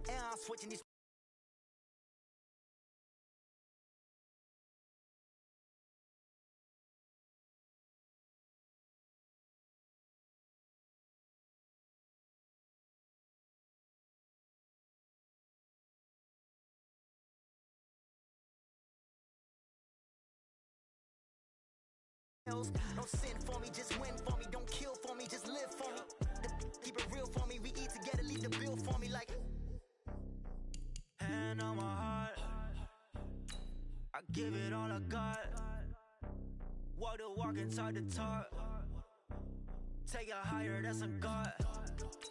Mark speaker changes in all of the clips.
Speaker 1: And I'm switching these. Don't sin for me, just win for me. Don't kill for me, just live for me. Keep it real for me. We eat together, leave the bill for me like. Hand on my heart, I give it all I got. Walk the walk inside the talk. Take it higher, that's a God.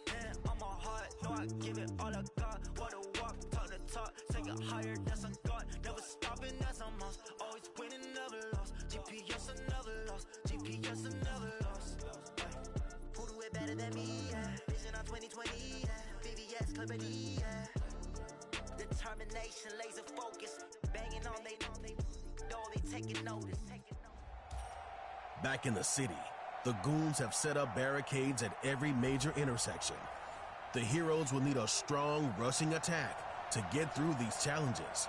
Speaker 1: Hand on my heart, no, I give it all I got. Walk the walk, talk the talk. Take it higher, that's a God. Never stopping, that's a must. Always winning, never lost. GPS, I never lost. GPS, I never lost. Who do it better than me? Yeah. Vision on 2020. Yeah. VVS, Clippity. Yeah. Determination, laser focus. Banging on they taking notice.
Speaker 2: Back in the city, the goons have set up barricades at every major intersection. The heroes will need a strong rushing attack to get through these challenges.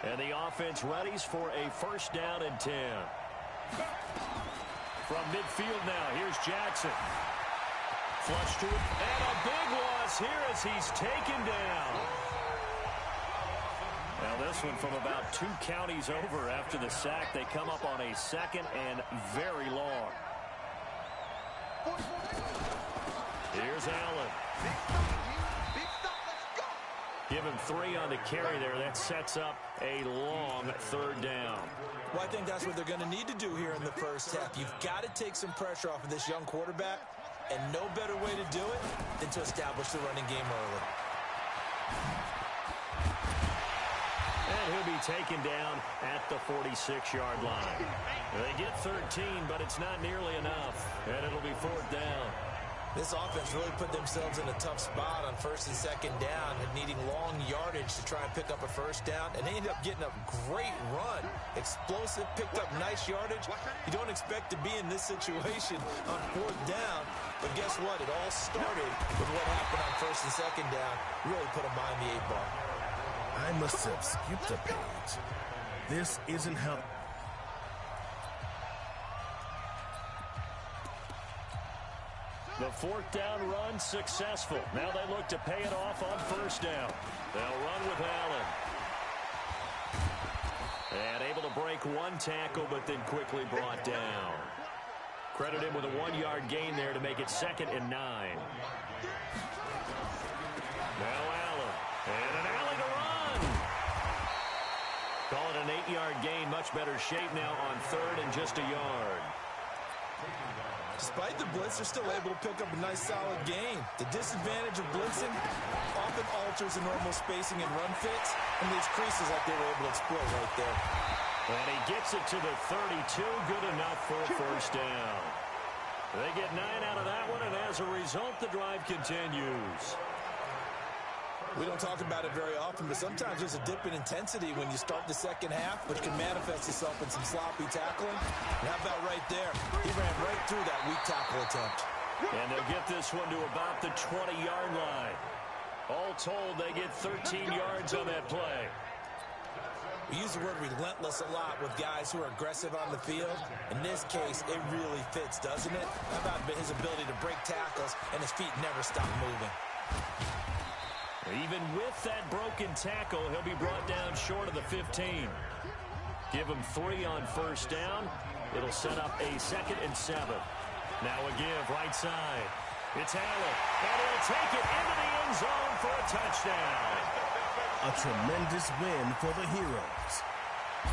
Speaker 3: And the offense readies for a first down and 10. From midfield now, here's Jackson. Flush to it, and a big loss here as he's taken down. Now this one from about 2 counties over after the sack. They come up on a second and very long. Here's Allen. Give him 3 on the carry there. That sets up a long third down.
Speaker 4: Well, I think that's what they're going to need to do here in the first half. You've got to take some pressure off of this young quarterback, and no better way to do it than to establish the running game early.
Speaker 3: And he'll be taken down at the 46-yard line. They get 13, but it's not nearly enough, and it'll be 4th down.
Speaker 4: This offense really put themselves in a tough spot on 1st and 2nd down and needing long yardage to try and pick up a first down, and they ended up getting a great run. Explosive, picked up nice yardage. You don't expect to be in this situation on 4th down, but guess what? It all started with what happened on 1st and 2nd down. Really put them behind the 8 ball.
Speaker 2: I must have skipped a page. This isn't how...
Speaker 3: The 4th down run successful. Now they look to pay it off on 1st down. They'll run with Allen. And able to break 1 tackle, but then quickly brought down. Credit him with a 1-yard gain there to make it 2nd and 9. Now Allen. And an alley to run. Call it an 8-yard gain. Much better shape now on 3rd and just a yard.
Speaker 4: Despite the blitz, they're still able to pick up a nice, solid gain. The disadvantage of blitzing often alters the normal spacing and run fits, and leaves creases like they were able to exploit right there.
Speaker 3: And he gets it to the 32. Good enough for a first down. They get 9 out of that one, and as a result, the drive continues.
Speaker 4: We don't talk about it very often, but sometimes there's a dip in intensity when you start the second half, which can manifest itself in some sloppy tackling. And how about right there? He ran right through that weak tackle attempt.
Speaker 3: And they'll get this one to about the 20-yard line. All told, they get 13 yards on that play.
Speaker 4: We use the word relentless a lot with guys who are aggressive on the field. In this case, it really fits, doesn't it? How about his ability to break tackles and his feet never stop moving?
Speaker 3: Even with that broken tackle, he'll be brought down short of the 15. Give him 3 on 1st down. It'll set up a 2nd and 7. Now a give right side. It's Allen, and he'll take it into the end zone for a touchdown.
Speaker 2: A tremendous win for the Heroes.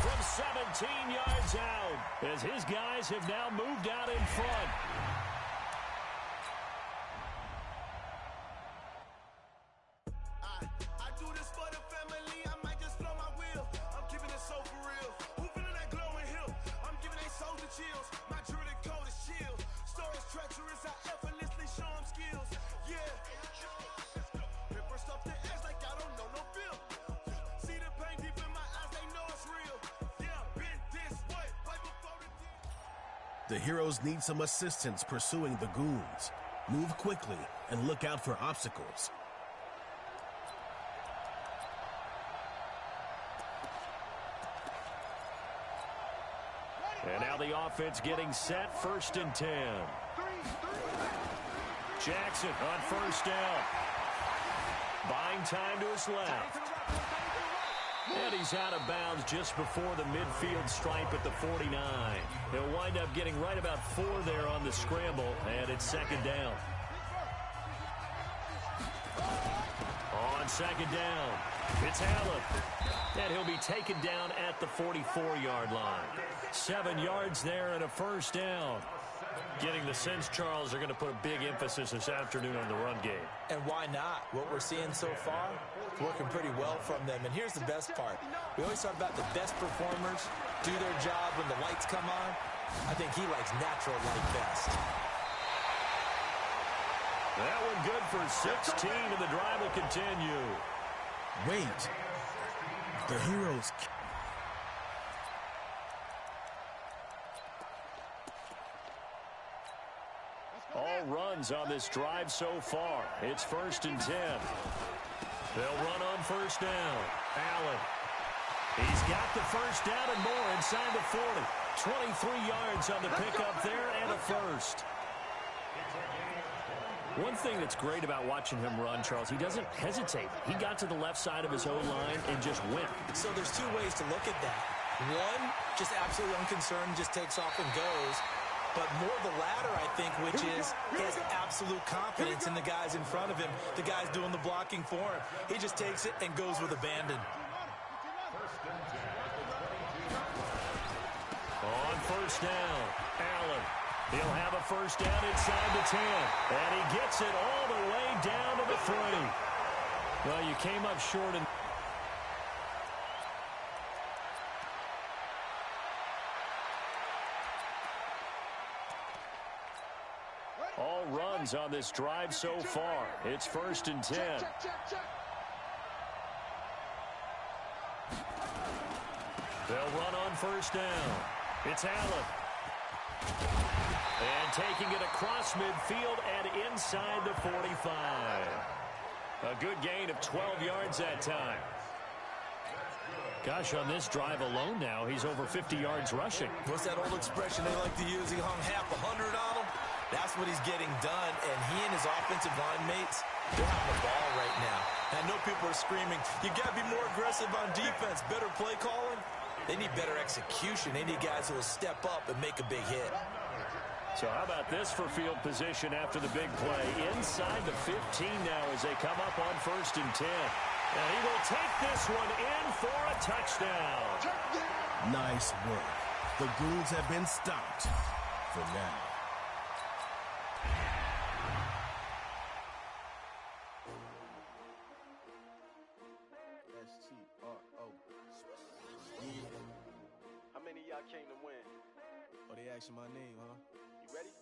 Speaker 3: From 17 yards out, as his guys have now moved out in front.
Speaker 2: The Heroes need some assistance pursuing the Goons. Move quickly and look out for obstacles.
Speaker 3: And now the offense getting set, 1st and 10. Jackson on 1st down. Buying time to his left. And he's out of bounds just before the midfield stripe at the 49. He'll wind up getting right about 4 there on the scramble, and it's 2nd down. On 2nd down, it's Allen. And he'll be taken down at the 44-yard line. 7 yards there and a 1st down. Getting the sense, Charles, they're going to put a big emphasis this afternoon on the run game.
Speaker 4: And why not? What we're seeing so far, it's working pretty well from them. And here's the best part. We always talk about the best performers do their job when the lights come on. I think he likes natural light best.
Speaker 3: That one good for 16, and the drive will continue.
Speaker 2: Wait. The Heroes...
Speaker 3: All runs on this drive so far. It's 1st and 10. They'll run on 1st down. Allen. He's got the 1st down and more inside the 40. 23 yards on the pickup there and a 1st. One thing that's great about watching him run, Charles, he doesn't hesitate. He got to the left side of his own line and just went.
Speaker 4: So there's 2 ways to look at that. One, just absolutely unconcerned, just takes off and goes. But more the latter, I think, which is he has absolute confidence in the guys in front of him, the guys doing the blocking for him. He just takes it and goes with abandon.
Speaker 3: On 1st down, Allen. He'll have a 1st down inside the 10. And he gets it all the way down to the 3. Well, you came up short in... All runs on this drive so far. It's 1st and 10. They'll run on 1st down. It's Allen. And taking it across midfield and inside the 45. A good gain of 12 yards that time. Gosh, on this drive alone now, he's over 50 yards rushing.
Speaker 4: What's that old expression they like to use? He hung half 100 on him. That's what he's getting done, and he and his offensive line mates, they're having the ball right now. And I know people are screaming, you got to be more aggressive on defense, better play calling. They need better execution. They need guys who will step up and make a big hit.
Speaker 3: So how about this for field position after the big play? Inside the 15 now as they come up on 1st and 10. And he will take this one in for a touchdown.
Speaker 2: Nice work. The Goons have been stopped for now.
Speaker 5: How many of y'all came to win?
Speaker 6: Oh, they asking my name, huh?
Speaker 5: You ready?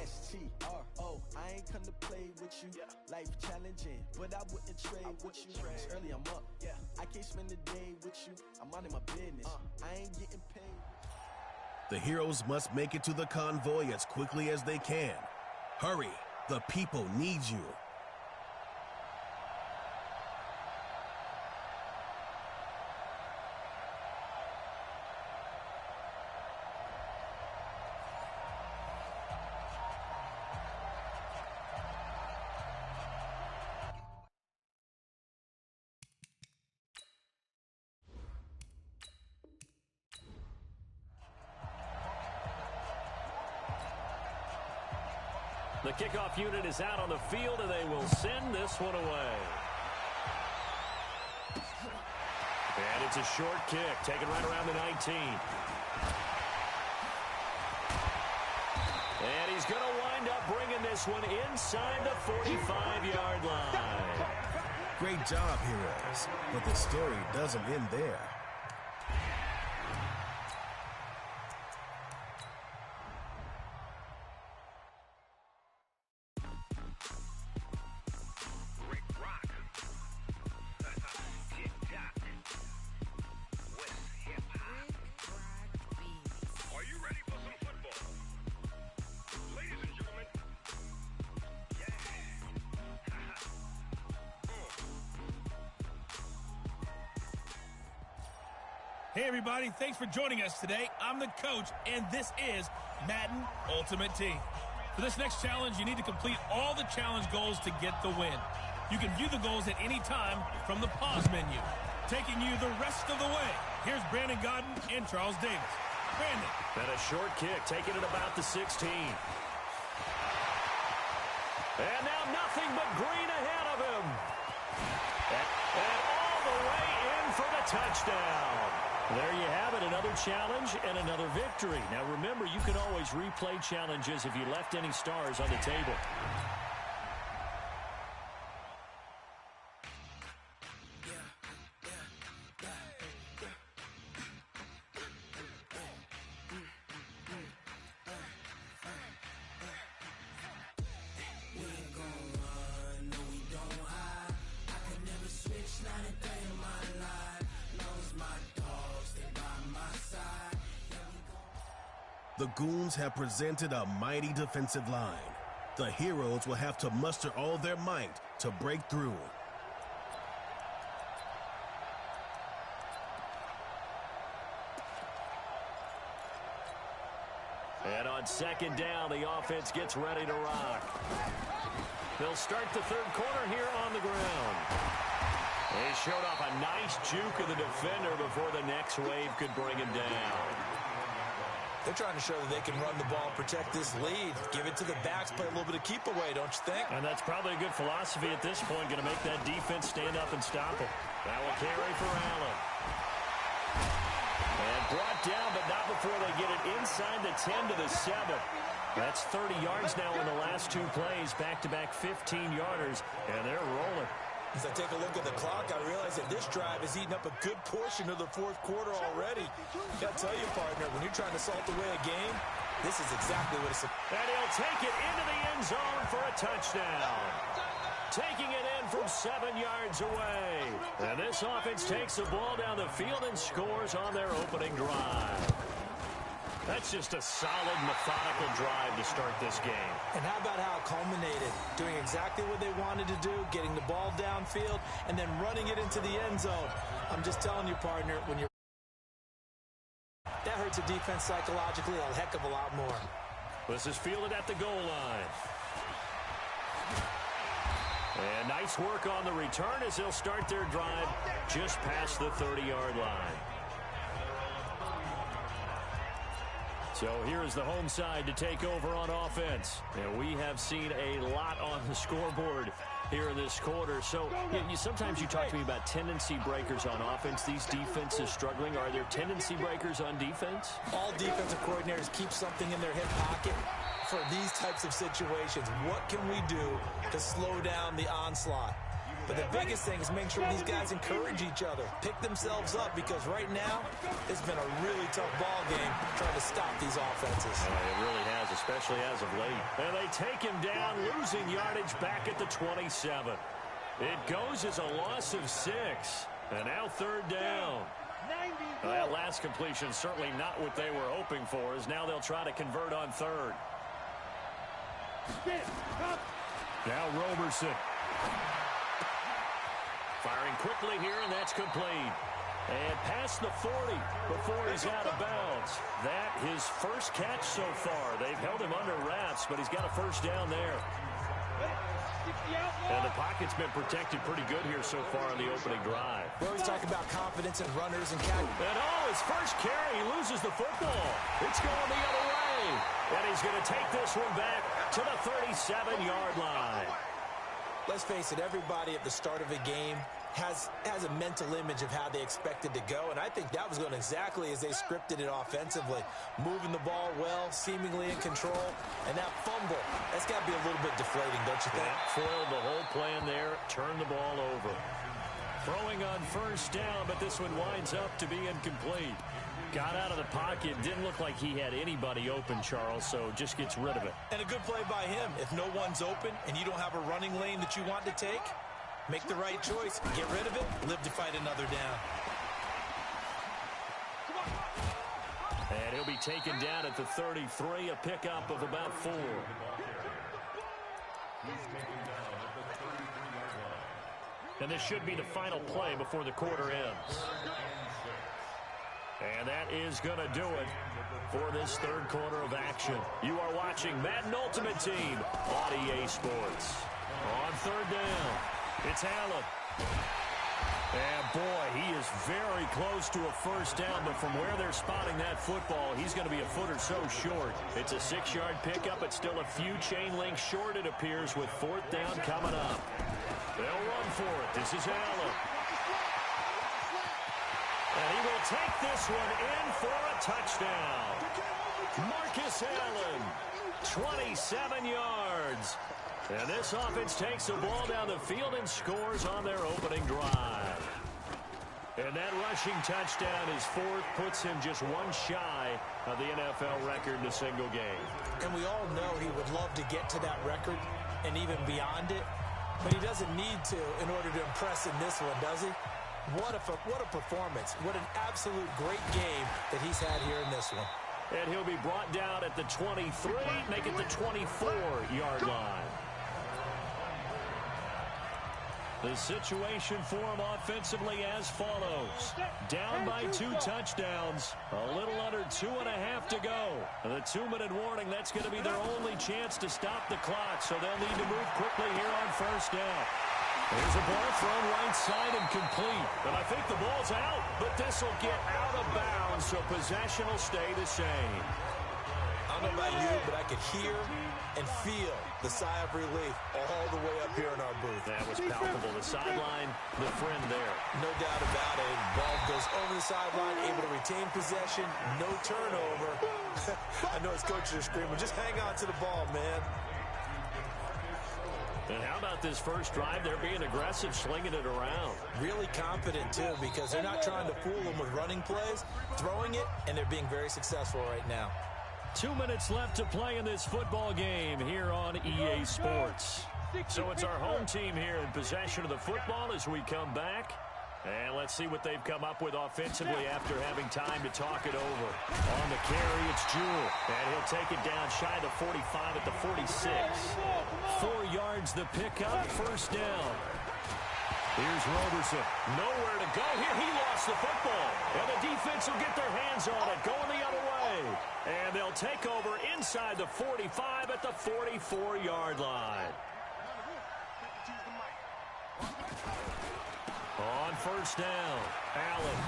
Speaker 6: S-T-R-O, I ain't come to play with you.
Speaker 5: Yeah.
Speaker 6: Life challenging, but I wouldn't trade with you. It's early, I'm up.
Speaker 5: Yeah.
Speaker 6: I can't spend the day with you. I'm minding my business. I ain't getting paid.
Speaker 2: The Heroes must make it to the convoy as quickly as they can. Hurry, the people need you.
Speaker 3: The kickoff unit is out on the field, and they will send this one away. And it's a short kick, taken right around the 19. And he's going to wind up bringing this one inside the 45-yard line.
Speaker 2: Great job, Heroes. But the story doesn't end there.
Speaker 7: Hey, everybody. Thanks for joining us today. I'm the coach, and this is Madden Ultimate Team. For this next challenge, you need to complete all the challenge goals to get the win. You can view the goals at any time from the pause menu. Taking you the rest of the way, here's Brandon Godden and Charles Davis. Brandon.
Speaker 3: And a short kick, taking it about the 16. And now nothing but green ahead of him. And all the way in for the touchdown. There you have it, another challenge and another victory. Now remember, you can always replay challenges if you left any stars on the table.
Speaker 2: The Goons have presented a mighty defensive line. The Heroes will have to muster all their might to break through.
Speaker 3: And on second down, the offense gets ready to rock. They'll start the third quarter here on the ground. They showed off a nice juke of the defender before the next wave could bring him down.
Speaker 4: They're trying to show that they can run the ball, protect this lead, give it to the backs, play a little bit of keep away, don't you think?
Speaker 3: And that's probably a good philosophy at this point, going to make that defense stand up and stop it. That will carry for Allen. And brought down, but not before they get it inside the 10 to the 7. That's 30 yards now in the last two plays, back-to-back 15-yarders, and they're rolling.
Speaker 4: As I take a look at the clock, I realize that this drive has eaten up a good portion of the fourth quarter already. Got to tell you, partner, when you're trying to salt away a game, this is exactly what it's...
Speaker 3: And he'll take it into the end zone for a touchdown. Taking it in from 7 yards away. And this offense takes the ball down the field and scores on their opening drive. That's just a solid, methodical drive to start this game.
Speaker 4: And how about how it culminated? Doing exactly what they wanted to do, getting the ball downfield, and then running it into the end zone. I'm just telling you, partner, when you're... That hurts a defense psychologically a heck of a lot more.
Speaker 3: This is fielded at the goal line. And nice work on the return as they'll start their drive just past the 30-yard line. So here is the home side to take over on offense. And we have seen a lot on the scoreboard here in this quarter. So sometimes you talk to me about tendency breakers on offense. These defenses struggling. Are there tendency breakers on defense?
Speaker 4: All defensive coordinators keep something in their hip pocket for these types of situations. What can we do to slow down the onslaught? But the biggest thing is make sure these guys encourage each other, pick themselves up, because right now it's been a really tough ball game trying to stop these offenses.
Speaker 3: It really has, especially as of late. And they take him down, losing yardage back at the 27. It goes as a loss of 6. And now third down. That last completion certainly not what they were hoping for, as now they'll try to convert on third. Now Roberson. Firing quickly here, and that's complete. And past the 40 before he's out of bounds. That his first catch so far. They've held him under wraps, but he's got a first down there. And the pocket's been protected pretty good here so far on the opening drive.
Speaker 4: We always talk about confidence in runners and catch.
Speaker 3: And his first carry, he loses the football. It's going the other way. And he's going to take this one back to the 37-yard line.
Speaker 4: Let's face it, everybody at the start of a game has a mental image of how they expected to go, and I think that was going exactly as they scripted it offensively. Moving the ball well, seemingly in control, and that fumble, that's got to be a little bit deflating, don't you think?
Speaker 3: That foiled the whole plan there, turned the ball over. Throwing on first down, but this one winds up to be incomplete. Got out of the pocket, didn't look like he had anybody open, Charles, so just gets rid of it.
Speaker 4: And a good play by him. If no one's open and you don't have a running lane that you want to take, make the right choice, get rid of it, live to fight another down.
Speaker 3: And he'll be taken down at the 33, a pickup of about 4. And this should be the final play before the quarter ends. And that is going to do it for this third quarter of action. You are watching Madden Ultimate Team on EA Sports. On third down, it's Allen. And boy, he is very close to a first down, but from where they're spotting that football, he's going to be a foot or so short. It's a 6-yard pickup. It's still a few chain links short, it appears, with fourth down coming up. They'll run for it. This is Allen. And he will take this one in for a touchdown. Marcus Allen, 27 yards. And this offense takes the ball down the field and scores on their opening drive. And that rushing touchdown is fourth, puts him just one shy of the NFL record in a single game.
Speaker 4: And we all know he would love to get to that record and even beyond it, but he doesn't need to in order to impress in this one, does he? What a performance. What an absolute great game that he's had here in this one.
Speaker 3: And he'll be brought down at the 23, make it the 24-yard line. The situation for him offensively as follows. Down by 2 touchdowns. A little under 2.5 to go. And the 2-minute warning, that's going to be their only chance to stop the clock. So they'll need to move quickly here on first down. There's a ball thrown right side and complete. And I think the ball's out, but this will get out of bounds, so possession will stay the same.
Speaker 4: I don't know about you, but I could hear and feel the sigh of relief all the way up here in our booth.
Speaker 3: That was palpable. The sideline, the friend there.
Speaker 4: No doubt about it. Ball goes over the sideline, able to retain possession, no turnover. I know his coaches are screaming, just hang on to the ball, man.
Speaker 3: And how about this first drive? They're being aggressive, slinging it around.
Speaker 4: Really confident, too, because they're not trying to fool them with running plays, throwing it, and they're being very successful right now.
Speaker 3: 2 minutes left to play in this football game here on EA Sports. So it's our home team here in possession of the football as we come back. And let's see what they've come up with offensively after having time to talk it over. On the carry, it's Jewell. And he'll take it down shy of the 45 at the 46. 4 yards the pickup, first down. Here's Roberson. Nowhere to go here. He lost the football. And the defense will get their hands on it, going the other way. And they'll take over inside the 45 at the 44-yard line. On first down, Allen.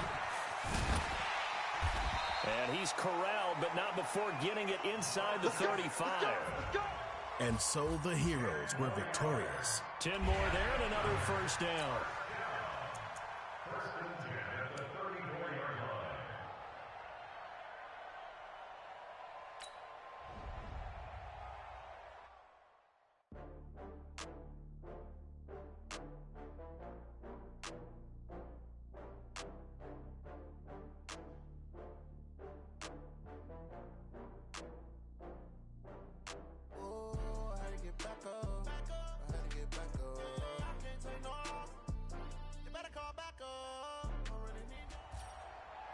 Speaker 3: And he's corralled, but not before getting it inside the 35.
Speaker 2: And so the Heroes were victorious.
Speaker 3: 10 more there and another first down.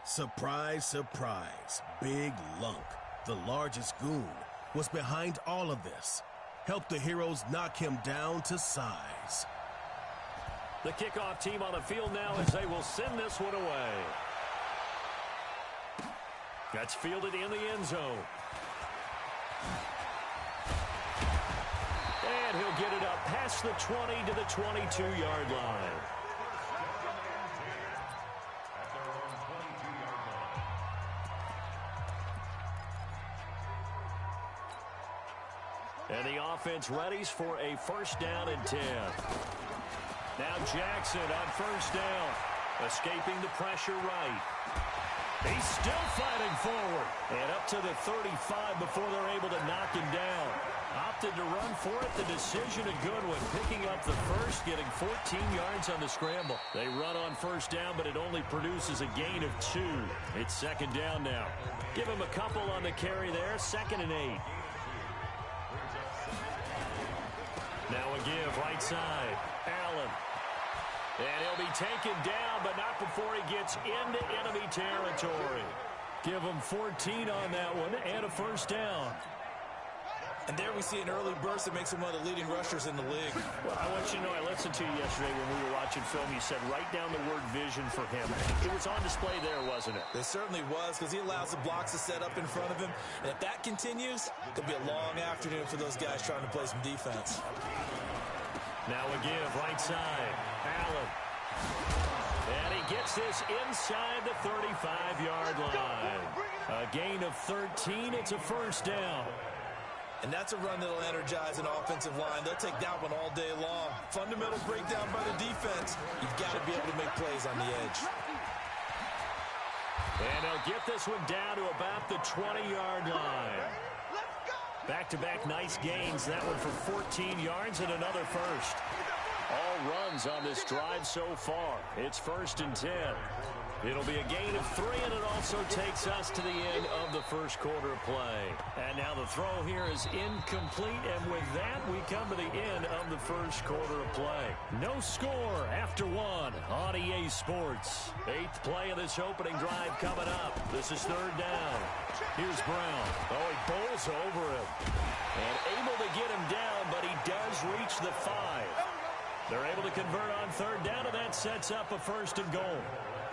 Speaker 2: Surprise, surprise. Big Lunk, the largest goon, was behind all of this. Helped the Heroes knock him down to size.
Speaker 3: The kickoff team on the field now as they will send this one away. That's fielded in the end zone. And he'll get it up past the 20 to the 22-yard line. And the offense readies for a first down and 10. Now Jackson on first down. Escaping the pressure right. He's still fighting forward. And up to the 35 before they're able to knock him down. Opted to run for it. The decision a good one. Picking up the first, getting 14 yards on the scramble. They run on first down, but it only produces a gain of 2. It's second down now. Give him a couple on the carry there. 2nd and 8. Now a give, right side, Allen. And he'll be taken down, but not before he gets into enemy territory. Give him 14 on that one and a first down.
Speaker 4: And there we see an early burst that makes him one of the leading rushers in the league.
Speaker 3: Well, I want you to know, I listened to you yesterday when we were watching film. You said write down the word vision for him. It was on display there, wasn't it?
Speaker 4: It certainly was, because he allows the blocks to set up in front of him. And if that continues, it'll be a long afternoon for those guys trying to play some defense.
Speaker 3: Now a give, right side. Allen. And he gets this inside the 35-yard line. A gain of 13. It's a first down.
Speaker 4: And that's a run that'll energize an offensive line. They'll take that one all day long. Fundamental breakdown by the defense. You've got to be able to make plays on the edge.
Speaker 3: And they'll get this one down to about the 20-yard line. Back-to-back nice gains. That one for 14 yards and another first. All runs on this drive so far. It's 1st and 10. It'll be a gain of 3, and it also takes us to the end of the first quarter of play. And now the throw here is incomplete, and with that, we come to the end of the first quarter of play. No score after 1 on EA Sports. 8th play of this opening drive coming up. This is 3rd down. Here's Brown. Oh, he bowls over him. And able to get him down, but he does reach the 5. They're able to convert on 3rd down, and that sets up a 1st and goal.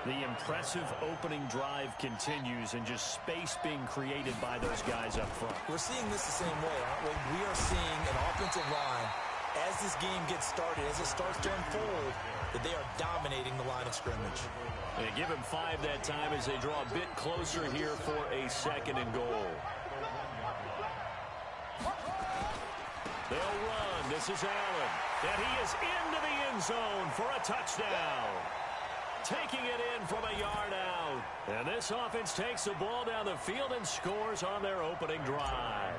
Speaker 3: The impressive opening drive continues, and just space being created by those guys up front.
Speaker 4: We're seeing this the same way, aren't we? We are seeing an offensive line, as this game gets started, as it starts to unfold, that they are dominating the line of scrimmage.
Speaker 3: They give him 5 that time as they draw a bit closer here for a 2nd and goal. They'll run. This is Allen. And he is into the end zone for a touchdown. Taking it in from a yard out. And this offense takes the ball down the field and scores on their opening drive.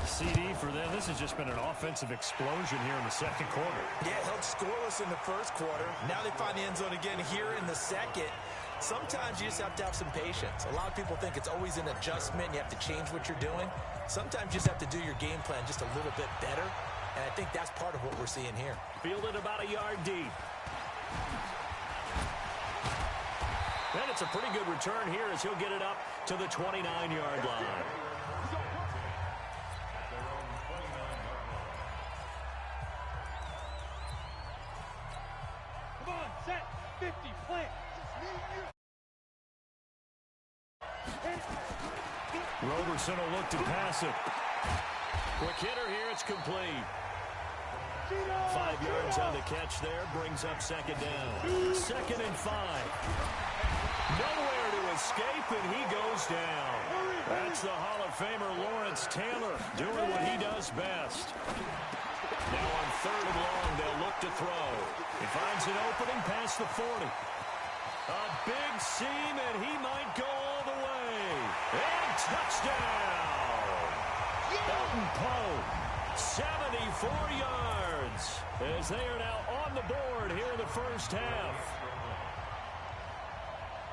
Speaker 7: CD for them. This has just been an offensive explosion here in the 2nd quarter.
Speaker 4: Yeah, held scoreless in the 1st quarter. Now they find the end zone again here in the 2nd. Sometimes you just have to have some patience. A lot of people think it's always an adjustment. You have to change what you're doing. Sometimes you just have to do your game plan just a little bit better. And I think that's part of what we're seeing here.
Speaker 3: Fielded about a yard deep. And it's a pretty good return here as he'll get it up to the 29-yard line.
Speaker 5: Come on, set, 50, plant.
Speaker 3: Roberson will look to pass it. Quick hitter here, it's complete. 5 yards on the catch there, brings up 2nd down. 2nd and 5. Nowhere to escape, and he goes down. That's the Hall of Famer Lawrence Taylor doing what he does best. Now on 3rd and long, they'll look to throw. He finds an opening past the 40. A big seam, and he might go all the way. And touchdown! Elton Poe, 74 yards, as they are now on the board here in the 1st half.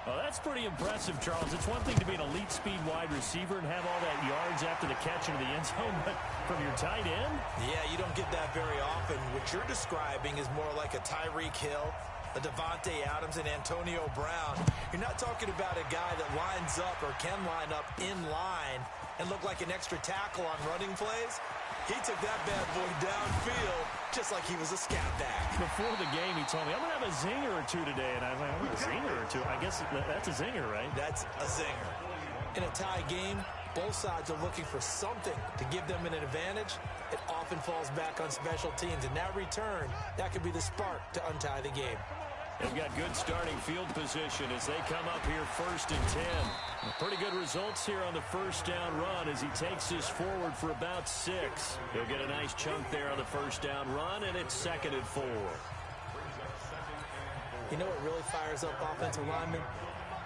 Speaker 3: Well, that's pretty impressive, Charles. It's one thing to be an elite speed wide receiver and have all that yards after the catch into the end zone, but from your tight end?
Speaker 4: Yeah, you don't get that very often. What you're describing is more like a Tyreek Hill, a Devontae Adams, and Antonio Brown. You're not talking about a guy that lines up or can line up in line and look like an extra tackle on running plays. He took that bad boy downfield just like he was a scat back.
Speaker 3: Before the game, he told me, I'm going to have a zinger or two today. And I was like, a zinger or two? I guess that's a zinger, right?
Speaker 4: That's a zinger. In a tie game, both sides are looking for something to give them an advantage. It often falls back on special teams. And that return, that could be the spark to untie the game.
Speaker 3: They've got good starting field position as they come up here 1st and 10. Pretty good results here on the 1st down run as he takes this forward for about 6. He'll get a nice chunk there on the 1st down run, and it's 2nd and 4.
Speaker 4: You know what really fires up offensive linemen?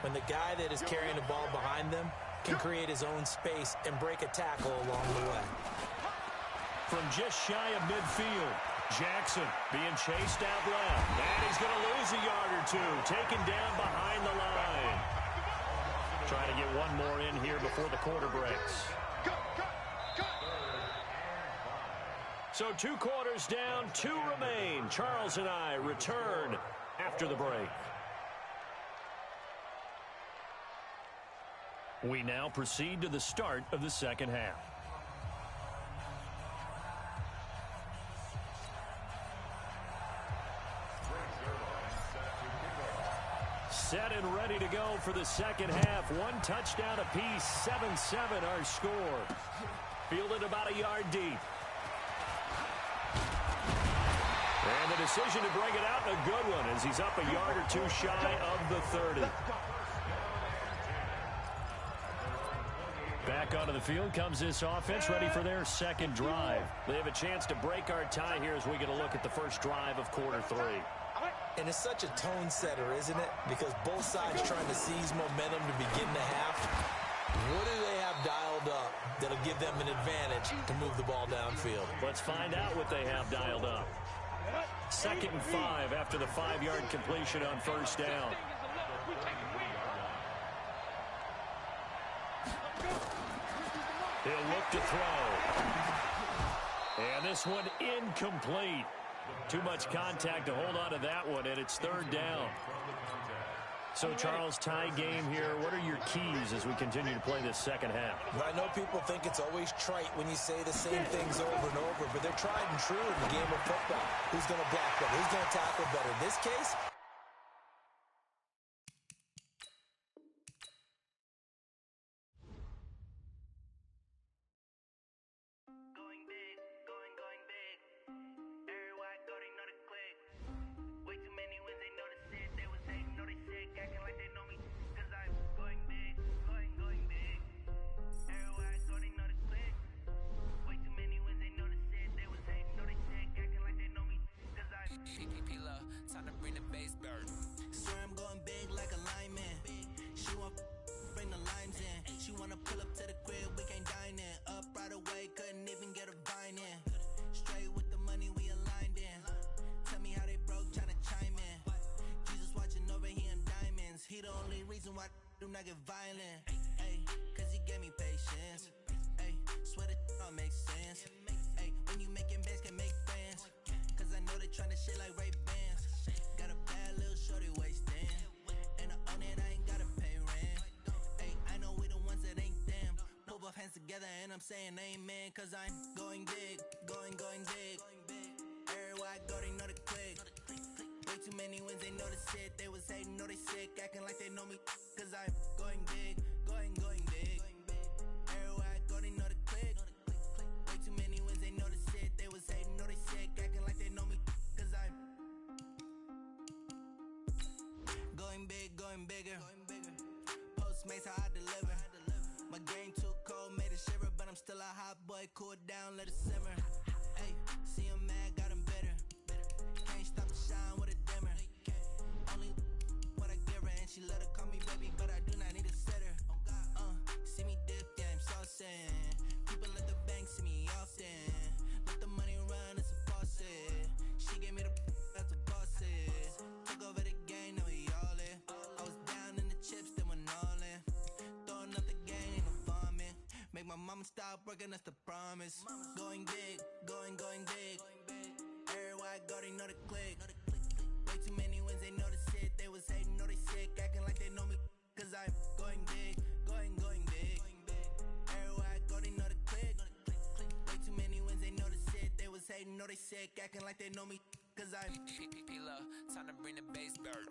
Speaker 4: When the guy that is carrying the ball behind them can create his own space and break a tackle along the way.
Speaker 3: From just shy of midfield, Jackson being chased out left. And he's going to lose a yard or two. Taken down behind the line. Trying to get one more in here before the quarter breaks. So 2 quarters down, 2 remain. Charles and I return after the break. We now proceed to the start of the second half. Set and ready to go for the second half. One touchdown apiece, 7-7 our score. Fielded about a yard deep. And the decision to bring it out, a good one, as he's up a yard or two shy of the 30. Back onto the field comes this offense, ready for their second drive. They have a chance to break our tie here as we get a look at the first drive of quarter 3.
Speaker 4: And it's such a tone setter, isn't it? Because both sides trying to seize momentum to begin the half. What do they have dialed up that'll give them an advantage to move the ball downfield?
Speaker 3: Let's find out what they have dialed up. 2nd and 5 after the 5-yard completion on first down. He'll look to throw. And this one incomplete. Too much contact to hold on to that one, and it's 3rd down. So, Charles, tie game here. What are your keys as we continue to play this second half?
Speaker 4: I know people think it's always trite when you say the same things over and over, but they're tried and true in the game of football. Who's going to block better? Who's going to tackle better? In this case,
Speaker 6: do not get violent, ayy, cause he gave me patience, ayy, swear that all makes sense, ayy, when you making bands can make friends, cause I know they tryna shit like Ray-Bans, got a bad little shorty wasting, and I own it, I ain't gotta pay rent, ayy, I know we the ones that ain't them, pull both hands together and I'm saying amen, cause I'm going big, going big, everywhere I go they know the click, way too many wins, they know the shit, they was hating, know they sick, acting like they know me, cause I'm going big, going big. Everywhere I go, they know the click. Way too many wins, they know the shit. They was hating, know they sick, acting like they know me, cause I'm going big, going bigger. Postmates, how I deliver. My game too cold, made it shiver, but I'm still a hot boy. Cool it down, let it simmer. Hey, see him mad, got him bitter. Can't stop the shine with a dimmer. Only what I give her, and she let her call me baby, but I do not need a sitter. See me dip, yeah, I'm saucing. People at the bank see me often. Let the money run, it's a faucet. She gave me the that's a bosses. Took over the game, now we all in. I was down in the chips, then went all in. Throwing up the game, ain't no farming. Make my mama stop working, that's the promise. Going big, going big. Everywhere I go, they know the click. Way too many wins, they know the shit. They was hating, know they sick, acting like they know me, cause I'm going big, going big. Everywhere I go, they know the click. Way too many wins, they know the shit. They was hating, know they sick, acting like they know me, cause I'm time to bring the bass bird.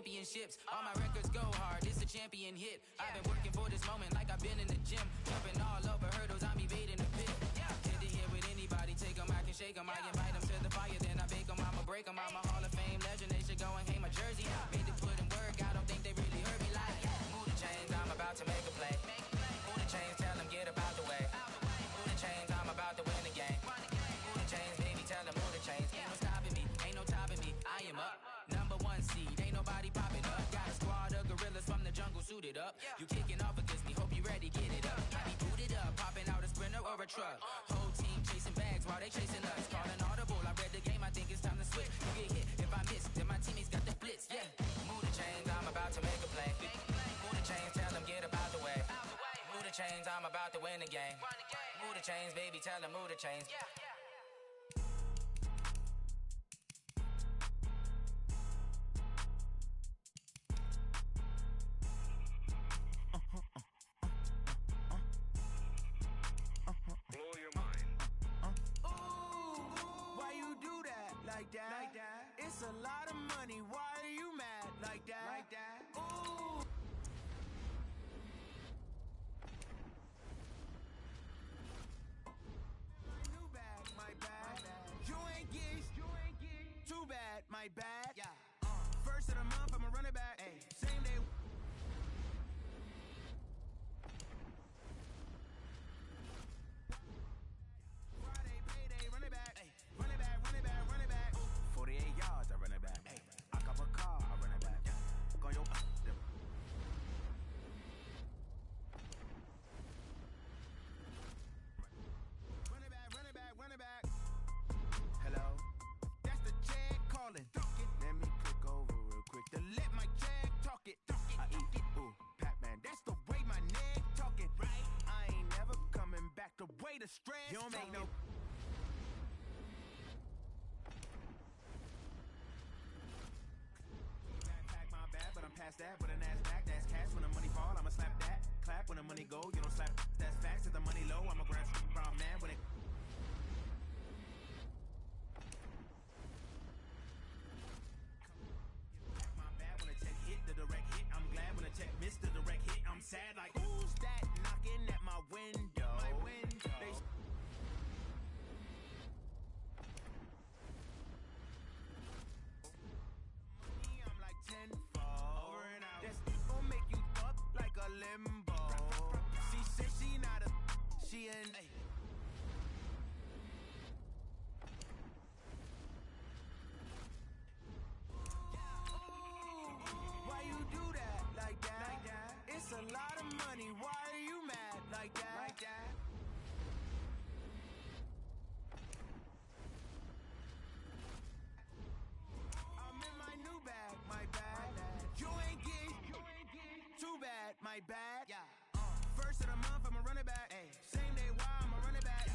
Speaker 8: championships. All my records go hard, it's a champion hit. I've been working for this moment like I've been in the gym. Jumping all over hurdles, I'm evading the pit. Head to head with anybody, take them, I can shake them. I invite them to the fire, then I bake them, I'ma break them. I'm a Hall of Fame legend, they should go and hang my jersey. Made to put in work, I don't think they really heard me like. Move the chains, I'm about to make a play. Move the chains, tell them get up out the way. Move the chains, I'm about to win the game. Move the chains, baby, tell them move the chains. Ain't no stopping me, ain't no topping me. I am up, number one seed, ain't nobody popping up. Got a squad of gorillas from the jungle suited up. You kicking off against me, hope you ready, get it up. I be booted up, popping out a sprinter or a truck. Whole team chasing bags while they chasing us. Calling audible, I read the game, I think it's time to switch. You get hit, if I miss, then my teammates got the blitz, yeah. Move the chains, I'm about to make a play. Move the chains, tell them get up out the way. Move the chains, I'm about to win the game. Move the chains, baby, tell them move the chains.
Speaker 1: Blow your mind.
Speaker 6: Why you do that like that? It's a lot of money. Why are you mad like that? Ooh. My new bag, my bad. You ain't get too bad, my bad. Yeah. First of the month, I'ma run it back. Ay. Same day. Friday, payday, run it back. Ay. Run it back, run it back, run it back. 48 yards, I run it back. Ay. I cop a car, I run it back. Go your run it back, run it back, run it back. Hello, that's the Jag calling. Let me click over real quick to let my Jag talk it. I eat it, ooh, Pac-Man. That's the way my neck talking. Right, I ain't never coming back. The way the stress. You don't make no. Backpack my bad, but I'm past that. With an ass back, that's cash. When the money fall, I'ma slap that. Clap when the money go, you don't slap. That's facts. If the money low, I'ma grab from man when it. My bad when a check hit the direct hit. I'm glad when a check missed the direct hit. I'm sad like who's that knocking at my window? My window. Money, I'm like tenfold. Over and out. That's gon' make you up like a limbo. She said she not a. She an. Ay. Why you do that like that? It's a lot of money. Why are you mad like that? I'm in my new bag, my bad. You ain't get too bad, my bad. Yeah. First of the month, I'ma run it back. Ay. Same day, why I'ma run it back.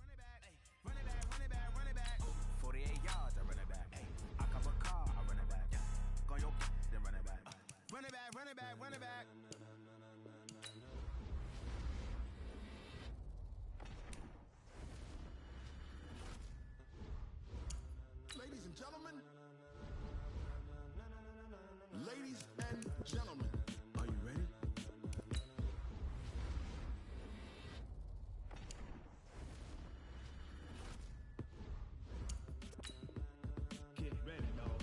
Speaker 6: Run it back, ay. Run it back, run it back, run it back. 48 yards, I run it back. Ay. I cop a car, I run it back. Go your then run it back. Run it back, run it back, run it back.
Speaker 9: Ladies and gentlemen, ladies and gentlemen, are you ready? Get ready, y'all.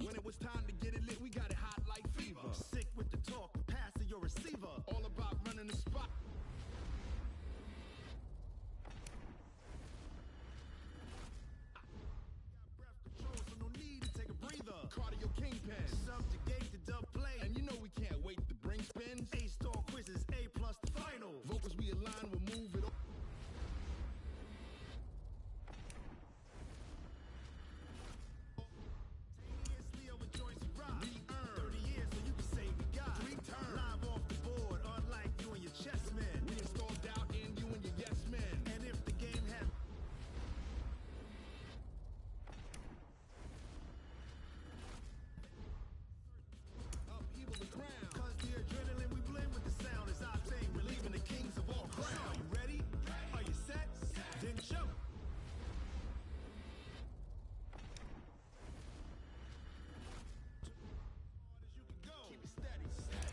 Speaker 9: When it was time to get it lit, we got it hot like fever. Sick with the talk, pass to your receiver. All about running the spot. Cardio kingpin, subjugate the dub play, and you know we can't wait to bring spins. A-star quizzes, A+ the final. Vocals we align, we'll move it. Continuously over joints we rock. We earn 30 years, so you can say we got 3 turns. Live off the board, unlike you and your chess men. We install doubt in you and your yes men. And if the game has upheaval the ground, cause the adrenaline we blend with the sound is our thing, relieving the kings of all crowns. Are you ready? Are you set? Then jump. As you can go. Keep it steady.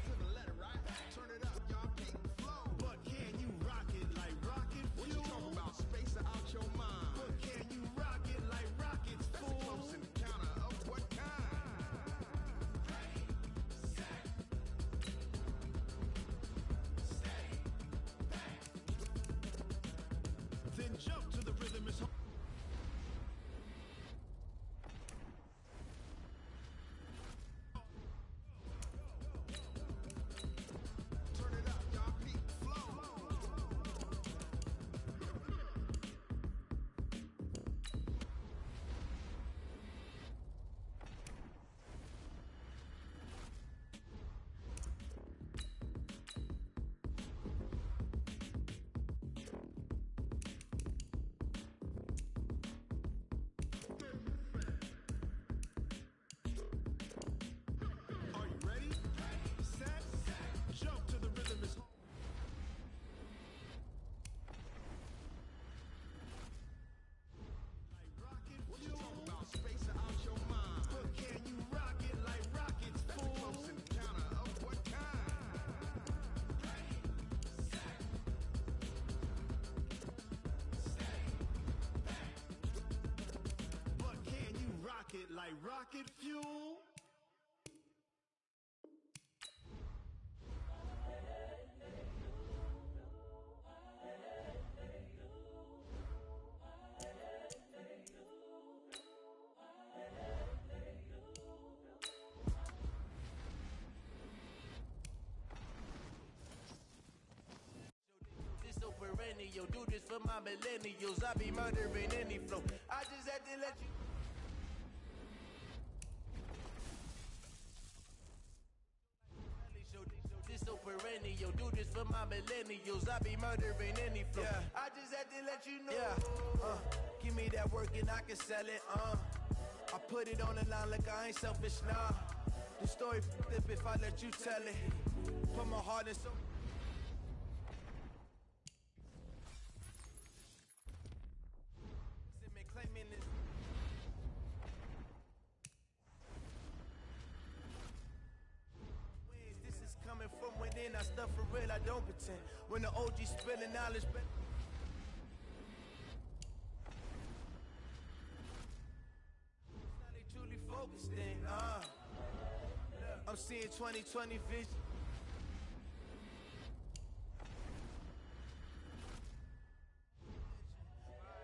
Speaker 9: To the letter, right? Turn it up, y'all. Peak flow. But can you rock it like rocket fuel? What you talking about? Space out your mind. But can you rock it like rockets, fool? That's a close encounter of what kind? Then jump to the rhythm. It's turn it up, y'all. Peak flow. Are you ready? Set. Jump to the rhythm. It's like rocket fuel. What you talking about? Space out your mind. But can you rock it like rockets, fool? That's a close encounter of what kind? But can you rock it like rocket fuel?
Speaker 6: This so perennial, do this for my millennials. I be murdering any flow. I just had to let you. This so perennial, do this for my millennials. I be murdering any flow. I just had to let you know. Give me that work and I can sell it. I put it on the line like I ain't selfish, nah. The story flip if I let you tell it. Put my heart and soul. Claiming this. This is coming from within. I stuff for real, I don't pretend. When the OG spilling knowledge, now they truly focused in. I'm seeing 2020 vision.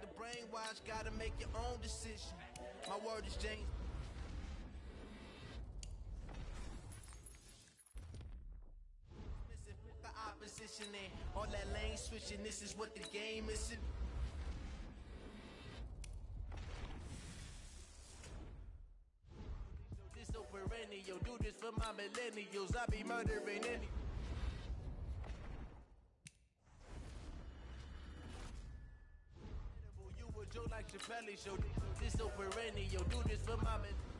Speaker 6: The brainwash, gotta make your own decision. My word is James. The opposition and all that lane switching. This is what the game is. This so perennial, do this for my millennials. I be murdering any. You a Joe like Chappelle show. This so perennial, do this for my millennials.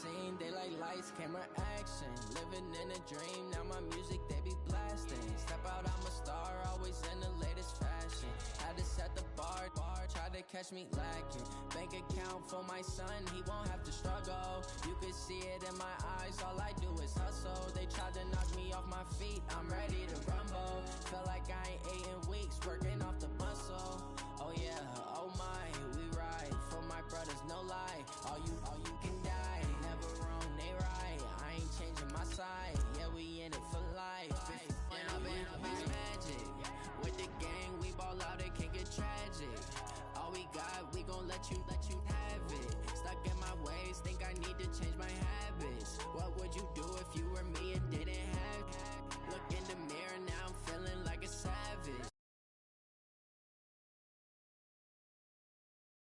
Speaker 6: scene, they like lights, camera, action. Living in a dream, now my music they be blasting. Step out, I'm a star, always in the latest fashion. Had to set the bar, try to catch me lacking. Bank account for my son, he won't have to struggle. You could see it in my eyes, all I do is hustle. They tried to knock me off my feet, I'm ready to rumble. Felt like I ain't ate in weeks, working off the muscle. Oh yeah, oh my, we ride for my brothers, no lie. All you can die, never wrong, they right. I ain't changing my side, yeah, we in it for life. And I've been magic with the gang, we ball out, it can get tragic. All we got, we gon' let you have it. Stuck in my ways, think I need to change my habits. What would you do if you were